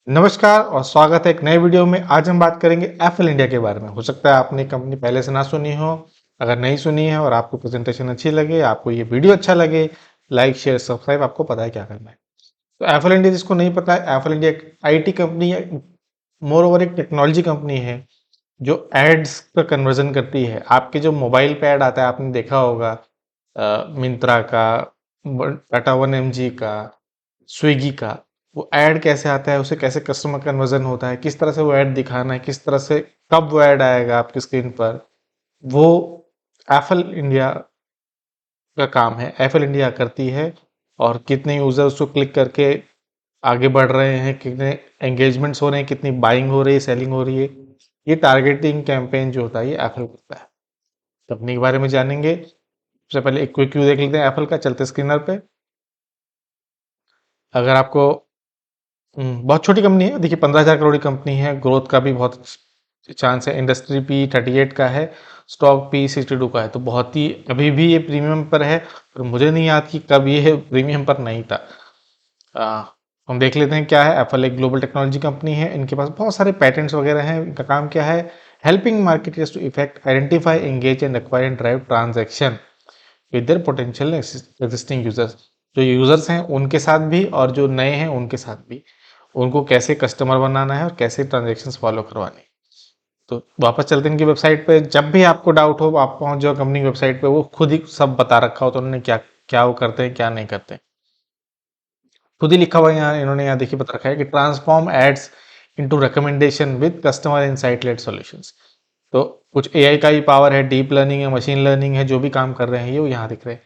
नमस्कार और स्वागत है एक नए वीडियो में। आज हम बात करेंगे एप्पल इंडिया के बारे में। हो सकता है आपने कंपनी पहले से ना सुनी हो। अगर नहीं सुनी है और आपको प्रेजेंटेशन अच्छी लगे, आपको ये वीडियो अच्छा लगे, लाइक शेयर सब्सक्राइब, आपको पता है क्या करना है। तो एप्पल इंडिया जिसको नहीं पता है, एप्पल इंडिया एक आईटी कंपनी है, मोर ओवर एक टेक्नोलॉजी कंपनी है जो एड्स पर कन्वर्जन करती है। आपके जो मोबाइल पे ऐड आता है, आपने देखा होगा मिंत्रा का, टाटा वन एमजी का, स्विगी का, वो ऐड कैसे आता है, उसे कैसे कस्टमर कन्वर्जन होता है, किस तरह से वो ऐड दिखाना है, किस तरह से कब वो ऐड आएगा आपकी स्क्रीन पर, वो एप्पल इंडिया का काम है। एप्पल इंडिया करती है। और कितने यूजर उसको क्लिक करके आगे बढ़ रहे हैं, कितने एंगेजमेंट्स हो रहे हैं, कितनी बाइंग हो रही है, सेलिंग हो रही है, ये टारगेटिंग कैंपेन जो होता है ये एप्पल करता है। कंपनी के बारे में जानेंगे। सबसे पहले एक क्विक व्यू देख लेते हैं एप्पल का, चलते स्क्रीनर पे। अगर आपको बहुत छोटी कंपनी है, देखिए 15,000 करोड़ की कंपनी है, ग्रोथ का भी बहुत चांस है। इंडस्ट्री पी 38 का है, स्टॉक पी 62 का है, तो बहुत ही अभी भी ये प्रीमियम पर है। पर मुझे नहीं याद कि कब ये प्रीमियम पर नहीं था। आ, हम देख लेते हैं क्या है। एप्पल एक ग्लोबल टेक्नोलॉजी कंपनी है, इनके पास बहुत सारे पैटेंट्स वगैरह हैं। इनका काम क्या है? Helping marketers to effect identify engage and acquire and drive transaction with their potential existing users. जो यूजर्स हैं उनके साथ भी और जो नए हैं उनके साथ भी, उनको कैसे कस्टमर बनाना है और कैसे ट्रांजेक्शन्स फॉलो करवाने। तो वापस चलते हैं इनकी वेबसाइट पे। जब भी आपको डाउट हो, आप पहुंच जाओ कंपनी की वेबसाइट पे, वो खुद ही सब बता रखा हो तो उन्होंने क्या क्या वो करते हैं, क्या नहीं करते। खुद ही लिखा हुआ है यहाँ, इन्होंने यहाँ देखिए बता रखा है कि transform ads into recommendation with customer insight led solutions. तो कुछ एआई का ही पावर है, डीप लर्निंग है, मशीन लर्निंग है, जो भी काम कर रहे हैं ये वो यहाँ दिख रहे हैं।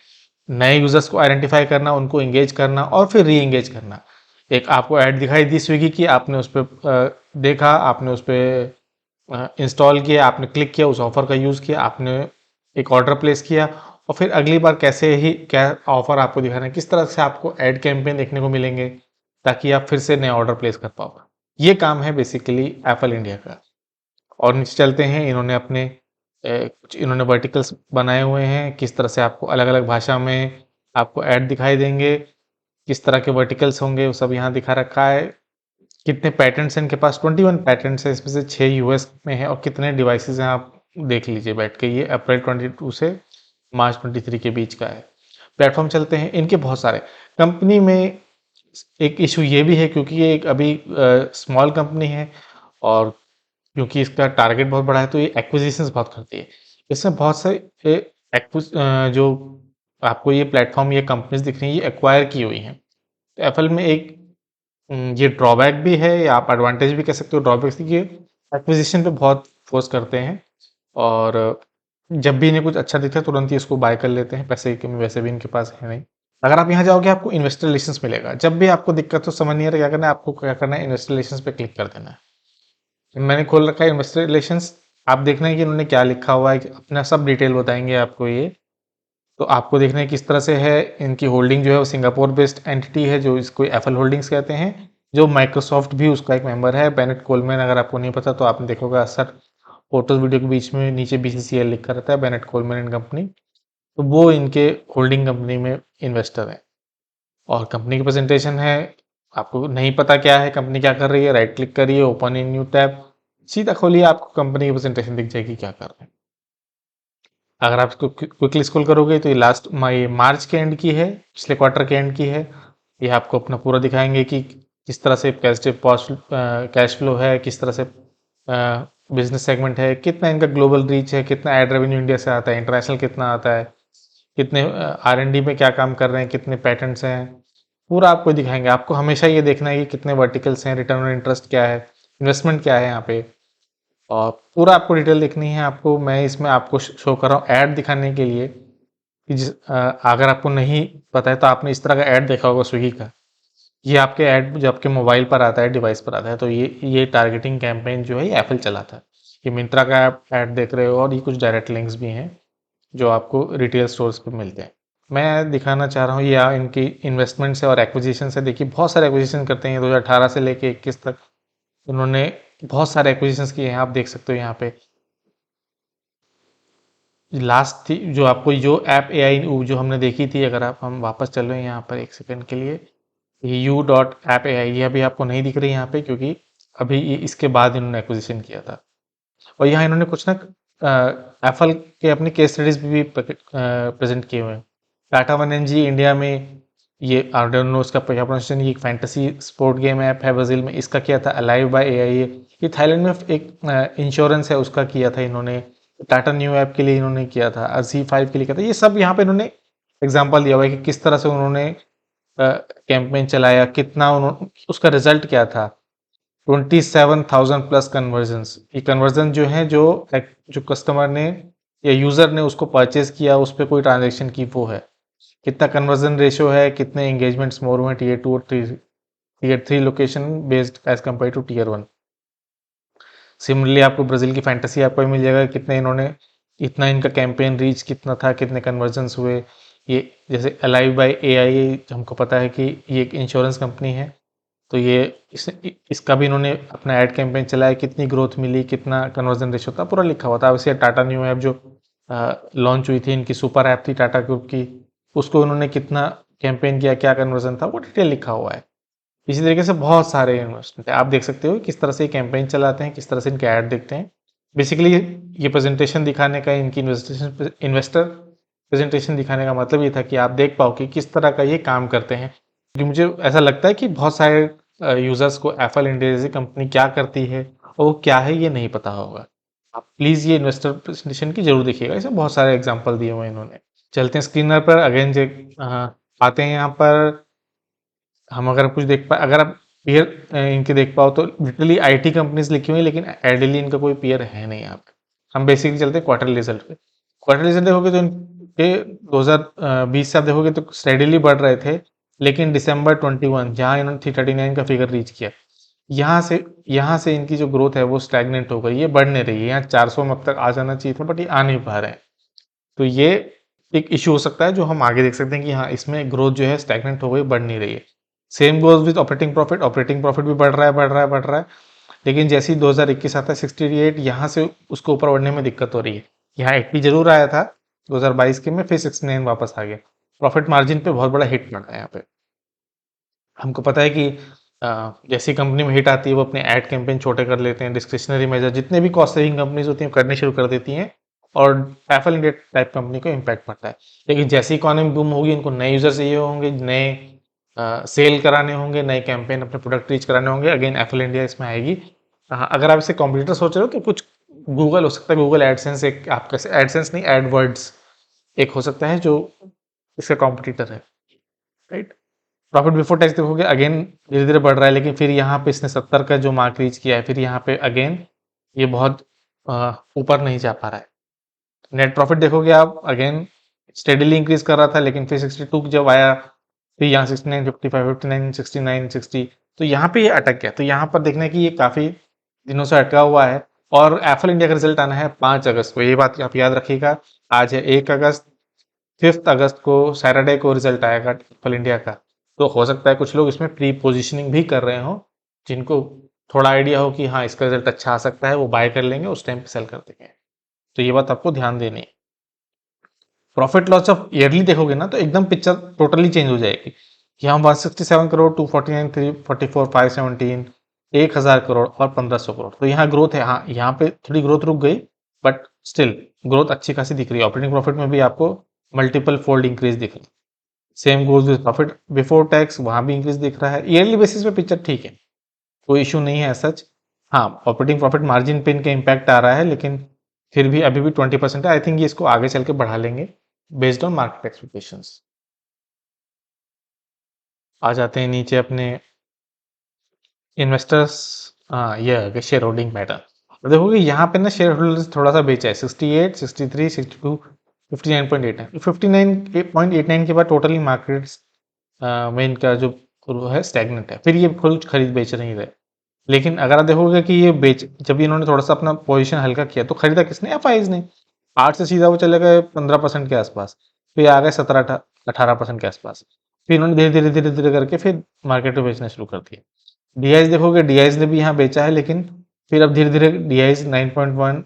नए यूजर्स को आइडेंटिफाई करना, उनको एंगेज करना और फिर री एंगेज करना। एक आपको ऐड दिखाई दी स्विगी की, आपने उस पर देखा, आपने उस पर इंस्टॉल किया, आपने क्लिक किया, उस ऑफर का यूज़ किया, आपने एक ऑर्डर प्लेस किया, और फिर अगली बार कैसे ही क्या ऑफर आपको दिखाना है, किस तरह से आपको ऐड कैंपेन देखने को मिलेंगे ताकि आप फिर से नए ऑर्डर प्लेस कर पाओ। ये काम है बेसिकली एप्पल इंडिया का। और नीचे चलते हैं, इन्होंने अपने कुछ इन्होंने वर्टिकल्स बनाए हुए हैं, किस तरह से आपको अलग अलग भाषा में आपको ऐड दिखाई देंगे, किस तरह के वर्टिकल्स होंगे, वो सब यहाँ दिखा रखा है। कितने पैटेंट्स हैं इनके पास? 21 पैटेंट्स हैं, इसमें से 6 यूएस में हैं। और कितने डिवाइसेस हैं आप देख लीजिए बैठ के। ये अप्रैल 22 से मार्च 23 के बीच का है। प्लेटफॉर्म चलते हैं, इनके बहुत सारे। कंपनी में एक इशू ये भी है, क्योंकि ये एक अभी स्मॉल कंपनी है और क्योंकि इसका टारगेट बहुत बड़ा है, तो ये एक्विजिशंस बहुत करती है। इसमें बहुत से जो आपको ये प्लेटफॉर्म, ये कंपनीज दिख रही हैं, ये एक्वायर की हुई हैं। तो एप्पल में एक ये ड्रॉबैक भी है, या आप एडवांटेज भी कह सकते हो। ड्रॉबैक ये एक्विजिशन पे बहुत फोर्स करते हैं, और जब भी इन्हें कुछ अच्छा दिखता है तुरंत ही इसको बाय कर लेते हैं। पैसे की कमी वैसे भी इनके पास है नहीं। अगर आप यहाँ जाओगे, आपको इन्वेस्टर रिलेशंस मिलेगा। जब भी आपको दिक्कत हो, समझ नहीं आ रहा क्या करना है, आपको क्या करना है, इन्वेस्टर रिलेशंस पे क्लिक कर देना है। मैंने खोल रखा है इन्वेस्टर रिलेशंस। आप देखना है कि इन्होंने क्या लिखा हुआ है, अपना सब डिटेल बताएंगे आपको ये। तो आपको देखना है किस तरह से है। इनकी होल्डिंग जो है वो सिंगापुर बेस्ड एंटिटी है, जो इसको एप्पल होल्डिंग्स कहते हैं, जो माइक्रोसॉफ्ट भी उसका एक मेंबर है। बेनेट कोलमैन, अगर आपको नहीं पता तो आपने देखोगा सर, फोटोज वीडियो के बीच में नीचे बीसीसीएल लिखा रहता है, बेनेट कोलमैन एंड कंपनी। तो वो इनके होल्डिंग कंपनी में इन्वेस्टर है। और कंपनी की प्रेजेंटेशन है। आपको नहीं पता क्या है, कंपनी क्या कर रही है, राइट क्लिक करिए, ओपन इन न्यू टैब, सीधा खोलिए, आपको कंपनी की प्रेजेंटेशन दिख जाएगी क्या कर रहे हैं। अगर आप इसको क्विकली स्क्रॉल करोगे तो ये लास्ट मार्च के एंड की है, पिछले क्वार्टर के एंड की है। ये आपको अपना पूरा दिखाएंगे कि किस तरह से कैश फ्लो है, किस तरह से बिजनेस सेगमेंट है, कितना इनका ग्लोबल रीच है, कितना एड रेवेन्यू इंडिया से आता है, इंटरनेशनल कितना आता है, कितने R&D में क्या काम कर रहे हैं, कितने पैटेंट्स हैं, पूरा आपको दिखाएंगे। आपको हमेशा ये देखना है कि कितने वर्टिकल्स हैं, रिटर्न ऑन इंटरेस्ट क्या है, इन्वेस्टमेंट क्या है यहाँ पे, और पूरा आपको डिटेल देखनी है। आपको मैं इसमें आपको शो कर रहा हूँ ऐड दिखाने के लिए कि अगर आपको नहीं पता है तो आपने इस तरह का ऐड देखा होगा स्विगी का। ये आपके ऐड जो आपके मोबाइल पर आता है, डिवाइस पर आता है, तो ये टारगेटिंग कैंपेन जो है ये एप्पल चलाता है। ये मिंत्रा का आप ऐड देख रहे हो, और ये कुछ डायरेक्ट लिंक्स भी हैं जो आपको रिटेल स्टोर्स पे मिलते हैं। मैं दिखाना चाह रहा हूँ ये इनकी इन्वेस्टमेंट से और एक्विजिशन से। देखिए बहुत सारे एक्विजिशन करते हैं 2018 से लेके 21 तक। उन्होंने बहुत सारे एक्विजिशंस किए हैं, आप देख सकते हो यहाँ पे। लास्ट थी जो आपको जो ऐप एआई जो हमने देखी थी, अगर हम वापस चल रहे हैं यहाँ पर एक सेकंड के लिए, ये यू डॉट ऐप AI ये अभी आपको नहीं दिख रही यहाँ पे, क्योंकि अभी ये इसके बाद इन्होंने एक्विजिशन किया था। और यहाँ इन्होंने कुछ ना एप्पल के अपने केस स्टडीज भी प्रेजेंट किए हुए हैं। Tata one N G India में ये आर्डनो उसका प्रोनाउंसिएशन, ये एक फैंटेसी स्पोर्ट गेम ऐप है ब्राजील में, इसका किया था अलाइव बाय AI। ये थाईलैंड में एक इंश्योरेंस है उसका किया था इन्होंने। टाटा न्यू ऐप के लिए इन्होंने किया था, Z5 के लिए किया था। ये सब यहाँ पे इन्होंने एग्जाम्पल दिया हुआ है कि किस तरह से उन्होंने कैंपेन चलाया, कितना उन्होंने, उसका रिजल्ट क्या था। 27,000 प्लस कन्वर्जन्स। ये कन्वर्जन जो है, जो कस्टमर ने या यूजर ने उसको परचेज किया, उस पर कोई ट्रांजेक्शन की, वो है कितना कन्वर्जन रेशियो है, कितने एंगेजमेंट्स मोर हुए टीयर 2 और tier 3 location based as compared to tier 1। Similarly आपको ब्राजील की फैंटेसी ऐप पर मिल जाएगा, कितने इन्होंने, इतना इनका कैंपेन रीच कितना था, कितने कन्वर्जन्स हुए। ये जैसे अलाइव बाय AI हमको पता है कि ये एक इंश्योरेंस कंपनी है, तो ये इसका भी इन्होंने अपना ऐड कैंपेन चलाया, कितनी ग्रोथ मिली, कितना कन्वर्जन रेशियो था, पूरा लिखा हुआ था। वैसे टाटा न्यू ऐप जो लॉन्च हुई थी, इनकी सुपर ऐप थी टाटा ग्रुप की, उसको उन्होंने कितना कैंपेन किया, क्या कन्वर्जन था, वो डिटेल लिखा हुआ है। इसी तरीके से बहुत सारे इन्वेस्टमेंट है, आप देख सकते हो किस तरह से कैंपेन चलाते हैं, किस तरह से इनके ऐड देखते हैं। बेसिकली ये प्रेजेंटेशन दिखाने का, इनकी इन्वेस्टर प्रेजेंटेशन दिखाने का मतलब ये था कि आप देख पाओ कि किस तरह का ये काम करते हैं। क्योंकि मुझे ऐसा लगता है कि बहुत सारे यूजर्स को एप्पल इंडिया जैसी कंपनी क्या करती है और वो क्या है ये नहीं पता होगा। आप प्लीज़ ये इन्वेस्टर प्रेजेंटेशन की जरूर देखिएगा, इसमें बहुत सारे एग्जाम्पल दिए हुए हैं इन्होंने। चलते हैं स्क्रीनर पर अगेन, आते हैं यहाँ पर। हम अगर कुछ देख पाए, अगर आप पीयर इनके देख पाओ तो लिटरली IT कंपनीज लिखी हुई है, लेकिन आइडियली इनका कोई पीयर है नहीं यहाँ पे। हम बेसिकली चलते हैं क्वार्टरली रिजल्ट पे। क्वार्टरली रिजल्ट देखोगे तो इनके 2020 से आप देखोगे तो स्टेडिली बढ़ रहे थे, लेकिन दिसंबर 21 जहाँ इन्होंने 339 का फिगर रीच किया, यहाँ से इनकी जो ग्रोथ है वो स्टैग्नेंट हो गई, ये बढ़ नहीं रही है। यहाँ 400 में अब तक आ जाना चाहिए था, बट ये आ नहीं पा रहे हैं। तो ये एक इश्यू हो सकता है जो हम आगे देख सकते हैं कि हाँ, इसमें ग्रोथ जो है स्टैग्नेंट हो गई, बढ़ नहीं रही है। Same goes with operating profit भी बढ़ रहा है, बढ़ रहा है, बढ़ रहा है। लेकिन जैसे ही 2021 आता है 68, यहाँ से उसको ऊपर बढ़ने में दिक्कत हो रही है। यहाँ 80 जरूर आया था 2022 के में, फिर 69 वापस आ गया। प्रॉफिट मार्जिन पे बहुत बड़ा हिट पड़ा है यहाँ पे। हमको पता है कि जैसी कंपनी में हिट आती है वो अपने एड कैंपेन छोटे कर लेते हैं, डिस्क्रिशनरी मेजर जितने भी कॉस्ट सेविंग कंपनीज होती हैं करनी शुरू कर देती हैं, और एप्पल इंडिया टाइप कंपनी को इम्पैक्ट पड़ता है। लेकिन जैसी इकोनॉमी बूम होगी, इनको नए यूजर चाहिए होंगे, नए सेल कराने होंगे, नए कैंपेन अपने प्रोडक्ट रीच कराने होंगे, अगेन एप्पल इंडिया इसमें आएगी। अगर आप इसे कॉम्पिटिटर सोच रहे हो तो कुछ गूगल हो सकता है, गूगल एडसेंस एक आपका, एडसेंस नहीं, एडवर्ड्स एक हो सकता है जो इसका कॉम्पिटिटर है, राइट। प्रॉफिट बिफोर टैक्स देखोगे अगेन धीरे धीरे बढ़ रहा है, लेकिन फिर यहाँ पे इसने 70 का जो मार्क रीच किया है, फिर यहाँ पे अगेन ये बहुत ऊपर नहीं जा पा रहा है। नेट प्रॉफिट देखोगे आप अगेन स्टेडीली इंक्रीज कर रहा था, लेकिन फिर 62 जब आया, फिर यहाँ 69, 55, 59, 69, 60, तो यहाँ पे ये अटक गया। तो यहाँ पर देखना है कि ये काफी दिनों से अटका हुआ है। और एप्पल इंडिया का रिजल्ट आना है 5 अगस्त को, ये बात आप याद रखिएगा। आज है 1 अगस्त, 5 अगस्त को सैटरडे को रिजल्ट आएगा एप्पल इंडिया का। तो हो सकता है कुछ लोग इसमें प्री पोजिशनिंग भी कर रहे हो, जिनको थोड़ा आइडिया हो कि हाँ इसका रिजल्ट अच्छा आ सकता है, वो बाय कर लेंगे, उस टाइम पे सेल कर देंगे। तो ये बात आपको ध्यान देनी है। प्रॉफिट लॉस ऑफ ईयरली देखोगे ना तो एकदम पिक्चर टोटली चेंज हो जाएगी कि हम 167 करोड़, 249, 344, 517, 1000 करोड़ और 1500 करोड़। तो यहाँ ग्रोथ है, हाँ यहाँ पे थोड़ी ग्रोथ रुक गई, बट स्टिल ग्रोथ अच्छी खासी दिख रही है। ऑपरेटिंग प्रॉफिट में भी आपको मल्टीपल फोल्ड इंक्रीज दिख रही है। Same goes with profit before tax, वहां भी इंक्रीज दिख रहा है। ईयरली बेसिस पे पिक्चर ठीक है, कोई इशू नहीं है सच। हाँ, ऑपरेटिंग प्रॉफिट मार्जिन पे इनका इम्पैक्ट आ रहा है, लेकिन फिर भी अभी भी 20% है। आई थिंक ये इसको आगे चल के बढ़ा लेंगे बेस्ड ऑन मार्केट एक्सपेक्टेशंस। आ जाते हैं नीचे अपने इन्वेस्टर्स। हाँ, ये शेयर होल्डिंग पैटर्न। तो देखोगे यहाँ पे ना शेयर होल्डर्स थोड़ा सा बेचा है, 68, 63, 62, 59.89, 59.89 के बाद टोटली मार्केट्स में इनका जो है स्टैग्नेंट है। फिर ये कुछ खरीद बेच नहीं रहे। लेकिन अगर आप देखोगे कि ये बेच, जब इन्होंने थोड़ा सा अपना पोजीशन हल्का किया तो खरीदा किसने? एफआईज ने। 8 से सीधा वो चले गए 15% के आसपास, फिर आ गए 17-18% के आसपास। फिर इन्होंने धीरे धीरे धीरे धीरे करके फिर मार्केट में बेचना शुरू कर दिया। डीआईज देखोगे, डीआईज ने भी यहाँ बेचा है, लेकिन फिर अब धीरे धीरे डीआईज 9.1,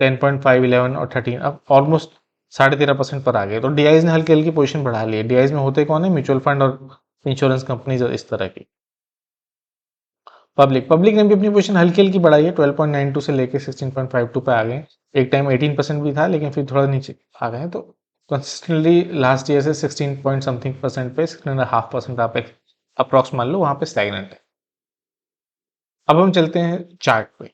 10.5, 11 और 13 अब ऑलमोस्ट 13.5% पर आ गए। तो डीआईज ने हल्की हल्की पोजीशन बढ़ा ली है। डीआईज में होते कौन है? म्यूचुअल फंड और इंश्योरेंस कंपनीज और इस तरह की। पब्लिक ने भी अपनी पोजीशन हल्की-हल्की बढ़ाई है, 12.92 से लेके 16.52 पे आ गए। एक टाइम 18% भी था, लेकिन फिर थोड़ा नीचे आ गए हैं, तो कंसिस्टेंटली लास्ट ईयर से 16 पॉइंट समथिंग परसेंट पे 16.5% आप एक अप्रॉक्स मान लो, वहाँ पे स्टैग्नेंट है। अब हम चलते हैं चार्ट पे।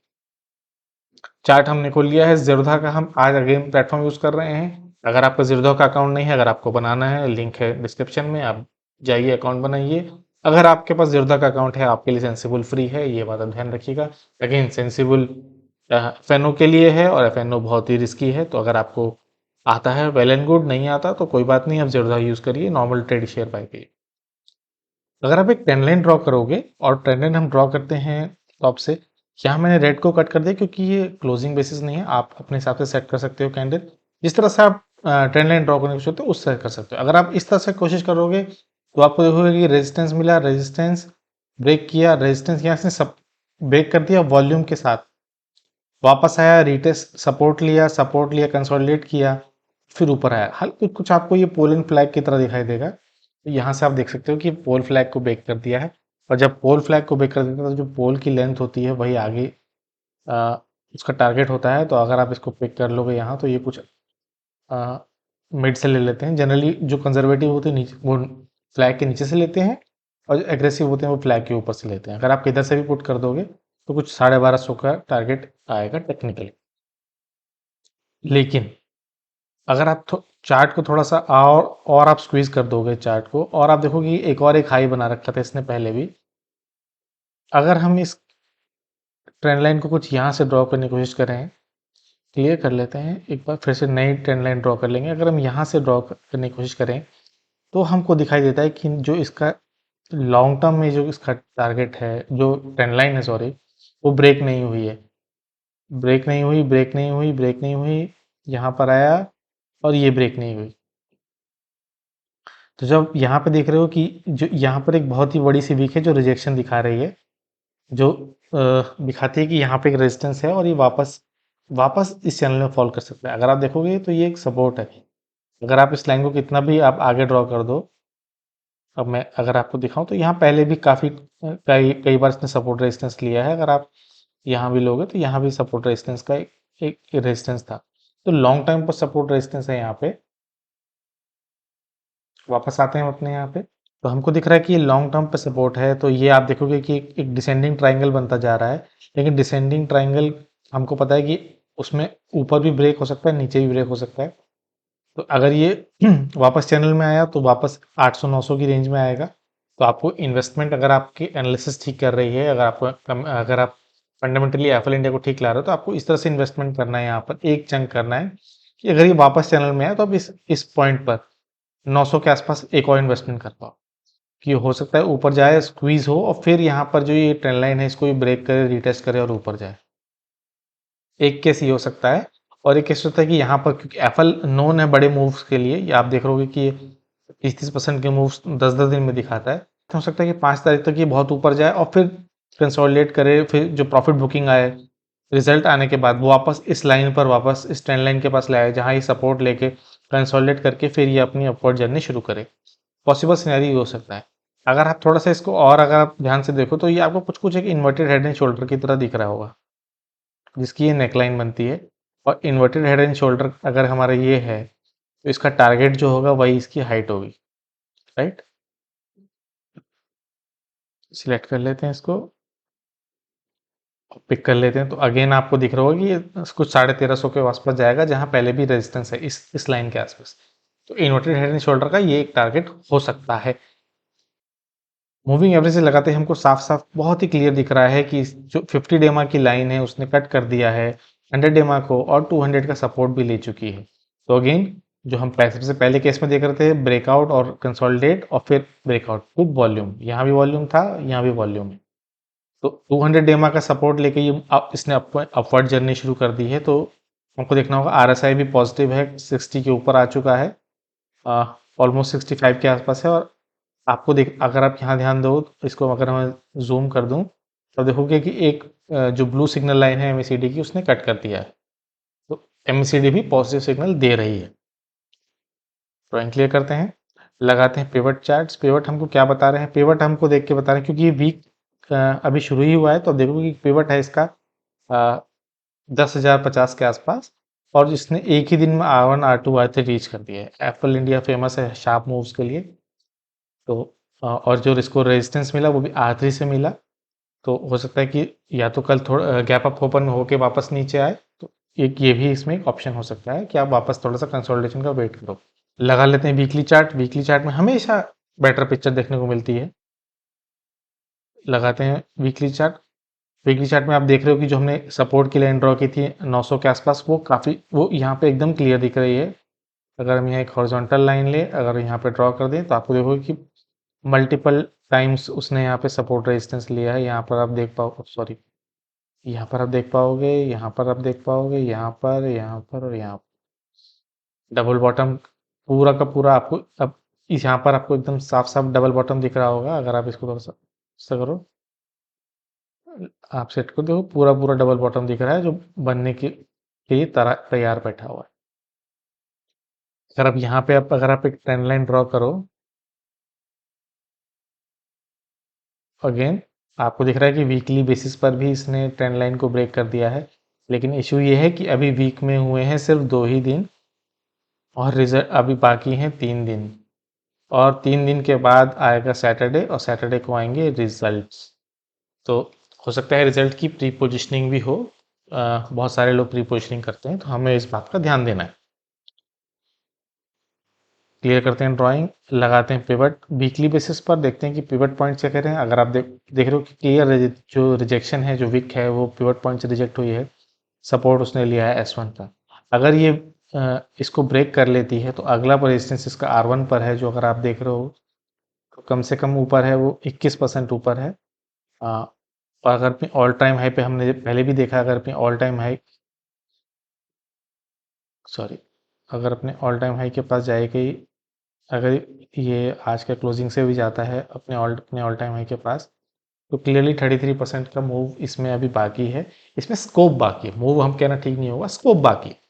चार्ट हमने खोल लिया है, ज़ीरोधा का हम आज अगेन प्लेटफॉर्म यूज़ कर रहे हैं। अगर आपका ज़ीरोधा का अकाउंट नहीं है, अगर आपको बनाना है, लिंक है डिस्क्रिप्शन में, आप जाइए अकाउंट बनाइए। अगर आपके पास ज़ीरोधा का अकाउंट है, आपके लिए सेंसिबल फ्री है, ये बात आप ध्यान रखिएगा। अगेन सेंसिबल एफएनओ के लिए है और एफएनओ बहुत ही रिस्की है, तो अगर आपको आता है वेल एंड गुड, नहीं आता तो कोई बात नहीं, आप ज़ीरोधा यूज़ करिए नॉर्मल ट्रेड शेयर बाय के लिए। अगर आप एक ट्रेंड लाइन ड्रॉ करोगे, और ट्रेंड लाइन हम ड्रॉ करते हैं टॉप से, यहाँ मैंने रेड को कट कर दिया क्योंकि ये क्लोजिंग बेसिस नहीं है, आप अपने हिसाब से सेट कर सकते हो कैंडल। जिस तरह से आप ट्रेंड लाइन ड्रॉ करने की कोशिश करते हो उससे कर सकते हो। अगर आप इस तरह से कोशिश करोगे तो आपको देखोगे कि रेजिस्टेंस मिला, रेजिस्टेंस ब्रेक किया, रेजिस्टेंस यहाँ से सब ब्रेक कर दिया वॉल्यूम के साथ, वापस आया, रिटेस्ट सपोर्ट लिया, कंसोलिडेट किया, फिर ऊपर आया। हल्का कुछ आपको ये पोलन फ्लैग की तरह दिखाई देगा। तो यहाँ से आप देख सकते हो कि पोल फ्लैग को ब्रेक कर दिया है, और जब पोल फ्लैग को ब्रेक कर देता है तो जो पोल की लेंथ होती है वही आगे आ, उसका टारगेट होता है। तो अगर आप इसको पिक कर लोगे यहाँ, तो ये कुछ मिड से ले लेते हैं। जनरली जो कंजर्वेटिव होते हैं नीचे, वो फ्लैग के नीचे से लेते हैं, और जो एग्रेसिव होते हैं वो फ्लैग के ऊपर से लेते हैं। अगर आप किधर से भी पुट कर दोगे तो कुछ 1250 का टारगेट आएगा टेक्निकली। लेकिन अगर आप चार्ट को थोड़ा सा और आप स्क्वीज कर दोगे चार्ट को, और आप देखोगे एक हाई बना रखा था इसने पहले भी। अगर हम इस ट्रेंड लाइन को कुछ यहाँ से ड्रॉ करने की कोशिश करें, क्लियर कर लेते हैं एक बार, फिर से नई ट्रेंड लाइन ड्रॉ कर लेंगे। अगर हम यहाँ से ड्रॉ करने की कोशिश करें तो हमको दिखाई देता है कि जो इसका लॉन्ग टर्म में जो इसका टारगेट है, जो ट्रेंड लाइन है सॉरी, वो ब्रेक नहीं हुई है, ब्रेक नहीं हुई, यहाँ पर आया और ये ब्रेक नहीं हुई। तो जब यहाँ पे देख रहे हो कि जो यहाँ पर एक बहुत ही बड़ी सी वीक है जो रिजेक्शन दिखा रही है, जो दिखाती है कि यहाँ पे एक रेजिस्टेंस है और ये वापस वापस इस चैनल में फॉल कर सकता है। अगर आप देखोगे तो ये एक सपोर्ट है। अगर आप इस लाइन को कितना भी आप आगे ड्रॉ कर दो, अब मैं अगर आपको दिखाऊं तो यहाँ पहले भी काफ़ी कई बार इसने सपोर्ट रेजिस्टेंस लिया है। अगर आप यहाँ भी लोगे तो यहाँ भी सपोर्ट रेजिस्टेंस का एक रेजिस्टेंस था। तो लॉन्ग टाइम पर सपोर्ट रेजिस्टेंस है यहाँ पे। वापस आते हैं हम अपने यहाँ पे, तो हमको दिख रहा है कि ये लॉन्ग टर्म पे सपोर्ट है। तो ये आप देखोगे कि एक डिसेंडिंग ट्राइंगल बनता जा रहा है, लेकिन डिसेंडिंग ट्राइंगल हमको पता है कि उसमें ऊपर भी ब्रेक हो सकता है, नीचे भी ब्रेक हो सकता है। तो अगर ये वापस चैनल में आया तो वापस 800-900 की रेंज में आएगा। तो आपको इन्वेस्टमेंट, अगर आपकी एनालिसिस ठीक कर रही है, अगर आप फंडामेंटली एफएल इंडिया को ठीक ला रहे हो, तो आपको इस तरह से इन्वेस्टमेंट करना है। यहाँ पर एक चंक करना है कि अगर ये वापस चैनल में आए तो आप इस पॉइंट पर 900 के आसपास एक और इन्वेस्टमेंट कर पाओ, कि हो सकता है ऊपर जाए, स्क्वीज हो, और फिर यहाँ पर जो ये ट्रेंड लाइन है इसको भी ब्रेक करे, रिटेस्ट करे और ऊपर जाए। एक केस ये हो सकता है। और एक केस होता है कि यहाँ पर क्योंकि एप्पल नोन है बड़े मूव्स के लिए, ये आप देख रहोगे कि 30-30% के मूव्स 10-10 दिन में दिखाता है। तो हो सकता है कि 5 तारीख तक ये बहुत ऊपर जाए और फिर कंसोलिडेट करे, फिर जो प्रॉफिट बुकिंग आए रिजल्ट आने के बाद वो वापस इस लाइन पर, वापस इस ट्रेंड लाइन के पास लाए, जहाँ ये सपोर्ट लेके कंसोलिडेट करके फिर ये अपनी अपवर्ड जर्नी शुरू करे। पॉसिबल सिनेरियो हो सकता है। अगर आप थोड़ा सा इसको और अगर आप ध्यान से देखो तो ये आपको कुछ एक इन्वर्टेड हेड एंड शोल्डर की तरह दिख रहा होगा, जिसकी ये नेकलाइन बनती है। और इन्वर्टेड हेड एंड शोल्डर अगर हमारा ये है, तो इसका टारगेट जो होगा वही इसकी हाइट होगी, राइट। सिलेक्ट कर लेते हैं इसको, पिक कर लेते हैं। तो अगेन आपको दिख रहा होगा कि ये कुछ 1350 के आसपास जाएगा, जहां पहले भी रेजिस्टेंस है इस लाइन के आसपास। तो इन्वर्टेड हेड एंड शोल्डर का ये एक टारगेट हो सकता है। मूविंग एवरेज से लगाते ही हमको साफ साफ बहुत ही क्लियर दिख रहा है कि जो 50 डेमा की लाइन है उसने कट कर दिया है 100 डेमा को, और 200 का सपोर्ट भी ले चुकी है। तो अगेन जो हम सबसे पहले केस में देख रहे थे, ब्रेकआउट और कंसोलिडेट और फिर ब्रेकआउट विद वॉल्यूम, यहाँ भी वॉल्यूम था, यहाँ भी वॉल्यूम है। तो 200 डेमा का सपोर्ट लेके ये इसने अपवर्ड जर्नी शुरू कर दी है। तो हमको देखना होगा आरएसआई भी पॉजिटिव है, 60 के ऊपर आ चुका है, ऑलमोस्ट 65 के आसपास है। और आपको देख, अगर आप यहाँ ध्यान दो तो इसको अगर मैं जूम कर दूं तो देखोगे कि एक जो ब्लू सिग्नल लाइन है एमएसीडी की, उसने कट कर दिया है। तो एमएसीडी भी पॉजिटिव सिग्नल दे रही है। ड्राइंग क्लियर करते हैं। लगाते हैं पिवट चार्ट्स। पिवट हमको क्या बता रहे हैं? पिवट हमको देख के बता रहे हैं, क्योंकि ये वीक अभी शुरू ही हुआ है, तो अब देखोगे कि पिवट है इसका 10,050 के आसपास, और इसने एक ही दिन में R1 R2 R3 रीच कर दिया है। एप्पल इंडिया फेमस है शार्प मूव्स के लिए, तो और जो इसको रेजिस्टेंस मिला वो भी R3 से मिला, तो हो सकता है कि या तो कल थोड़ा गैप अप ओपन होके वापस नीचे आए, तो एक ये भी इसमें एक ऑप्शन हो सकता है कि आप वापस थोड़ा सा कंसोलिडेशन का वेट करो। लगा लेते हैं वीकली चार्ट। वीकली चार्ट में हमेशा बेटर पिक्चर देखने को मिलती है। लगाते हैं वीकली चार्ट। वीकली चार्ट में आप देख रहे हो कि जो हमने सपोर्ट की लाइन ड्रॉ की थी 900 के आसपास, वो काफ़ी वो यहाँ पे एकदम क्लियर दिख रही है। अगर हम यहाँ एक हॉरिजॉन्टल लाइन ले, अगर यहाँ पे ड्रॉ कर दें, तो आपको देखोगे कि मल्टीपल टाइम्स उसने यहाँ पे सपोर्ट रेजिस्टेंस लिया है। यहाँ पर आप देख पाओ, सॉरी, यहाँ पर आप देख पाओगे, यहाँ पर आप देख पाओगे, यहाँ पर, यहाँ पर और यहाँ पर डबल बॉटम पूरा का पूरा आपको अब इस यहाँ पर आपको एकदम साफ साफ डबल बॉटम दिख रहा होगा। अगर आप इसको थोड़ा सा ऐसा करो, आप सेट को देखो, पूरा पूरा डबल बॉटम दिख रहा है, जो बनने के लिए तैयार बैठा हुआ है। अगर आप यहाँ पे अगर आप एक ट्रेंड लाइन ड्रॉ करो, अगेन आपको दिख रहा है कि वीकली बेसिस पर भी इसने ट्रेंड लाइन को ब्रेक कर दिया है, लेकिन इशू ये है कि अभी वीक में हुए हैं सिर्फ 2 ही दिन, और रिजल्ट अभी बाकी हैं 3 दिन, और 3 दिन के बाद आएगा सैटरडे, और सैटरडे को आएंगे रिजल्ट्स। तो हो सकता है रिजल्ट की प्री पोजिशनिंग भी हो। बहुत सारे लोग प्री पोजिशनिंग करते हैं, तो हमें इस बात का ध्यान देना है। क्लियर करते हैं ड्राइंग, लगाते हैं पिवट। वीकली बेसिस पर देखते हैं कि पिवट पॉइंट क्या कह रहे हैं। अगर आप देख रहे हो कि क्लियर जो रिजेक्शन है, जो विक है, वो पिवट पॉइंट से रिजेक्ट हुई है। सपोर्ट उसने लिया है S1 का। अगर ये इसको ब्रेक कर लेती है, तो अगला रेजिस्टेंस इसका R1 पर है, जो अगर आप देख रहे हो तो कम से कम ऊपर है, वो 21% ऊपर है। और अगर अपनी ऑल टाइम हाई पे हमने पहले भी देखा, अगर अपनी ऑल टाइम हाई, सॉरी, अगर अपने ऑल टाइम हाई के पास जाएगी, अगर ये आज का क्लोजिंग से भी जाता है अपने ऑल टाइम हाई के पास, तो क्लियरली 33% का मूव इसमें अभी बाकी है। इसमें स्कोप बाकी है, मूव हम कहना ठीक नहीं होगा, स्कोप बाकी है।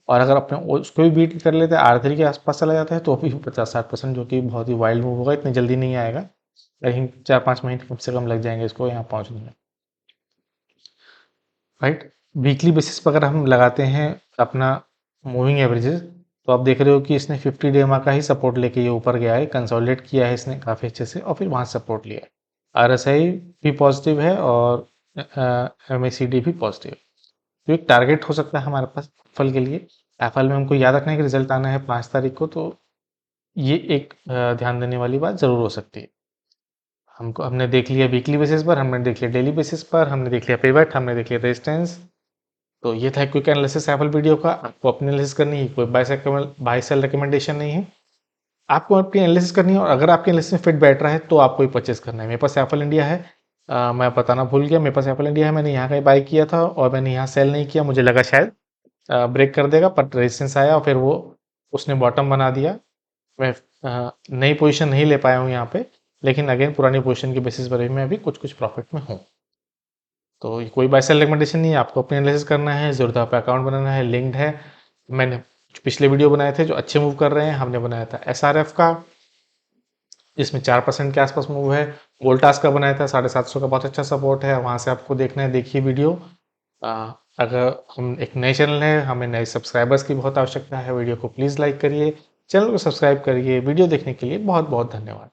और अगर अपने उसको भी बीट कर लेते हैं, R3 के आसपास चला जाता है, तो भी 50-60%, जो कि बहुत ही वाइल्ड मूव होगा। इतनी जल्दी नहीं आएगा, लेकिन 4-5 महीने कम से कम लग जाएंगे इसको यहाँ पहुँचने में, राइट। वीकली बेसिस पर अगर हम लगाते हैं अपना मूविंग एवरेजेस, तो आप देख रहे हो कि इसने 50 डे का ही सपोर्ट लेके ये ऊपर गया है, कंसोलिडेट किया है इसने काफ़ी अच्छे से, और फिर वहाँ से सपोर्ट लिया है। RSI भी पॉजिटिव है, और MACD भी पॉजिटिव है। तो एक टारगेट हो सकता है हमारे पास एप्पल के लिए। एप्पल में हमको याद रखना है कि रिजल्ट आना है 5 तारीख को, तो ये एक ध्यान देने वाली बात ज़रूर हो सकती है। हमने देख लिया वीकली बेसिस पर, हमने देख लिया डेली बेसिस पर, हमने देख लिया पिवट, हमने देख लिया रेजिस्टेंस। तो ये था क्विक एनालिसिस एप्पल वीडियो का। आपको अपनी एनालिसिस करनी है, कोई बाय सेल रिकमेंडेशन नहीं है। आपको अपनी एनालिसिस करनी है, और अगर आपके एनालिसिस में फिट बैठ रहा है, तो आपको ही परचेस करना है। मेरे पास एप्पल इंडिया है, मैं बताना भूल गया, मेरे पास एप्पल इंडिया है। मैंने यहाँ का बाय किया था, और मैंने यहाँ सेल नहीं किया, मुझे लगा शायद ब्रेक कर देगा, पर रेजिस्टेंस आया, और फिर वो उसने बॉटम बना दिया। मैं नई पोजीशन नहीं ले पाया हूँ यहाँ पे, लेकिन अगेन पुरानी पोजीशन के बेसिस पर भी मैं अभी कुछ कुछ प्रॉफिट में हूँ। तो ये कोई बाय सेल रिकमेंडेशन नहीं है, आपको अपनी एनालिसिस करना है, ज़रूरत है, पे अकाउंट बनाना है, लिंक्ड है। मैंने पिछले वीडियो बनाए थे जो अच्छे मूव कर रहे हैं, हमने बनाया था SRF का, जिसमें 4% के आसपास मूव है। वोल्टास का बनाया था 750 का, बहुत अच्छा सपोर्ट है, वहाँ से आपको देखना है, देखिए वीडियो। अगर हम एक नए चैनल है, हमें नए सब्सक्राइबर्स की बहुत आवश्यकता है, वीडियो को प्लीज़ लाइक करिए, चैनल को सब्सक्राइब करिए। वीडियो देखने के लिए बहुत बहुत धन्यवाद।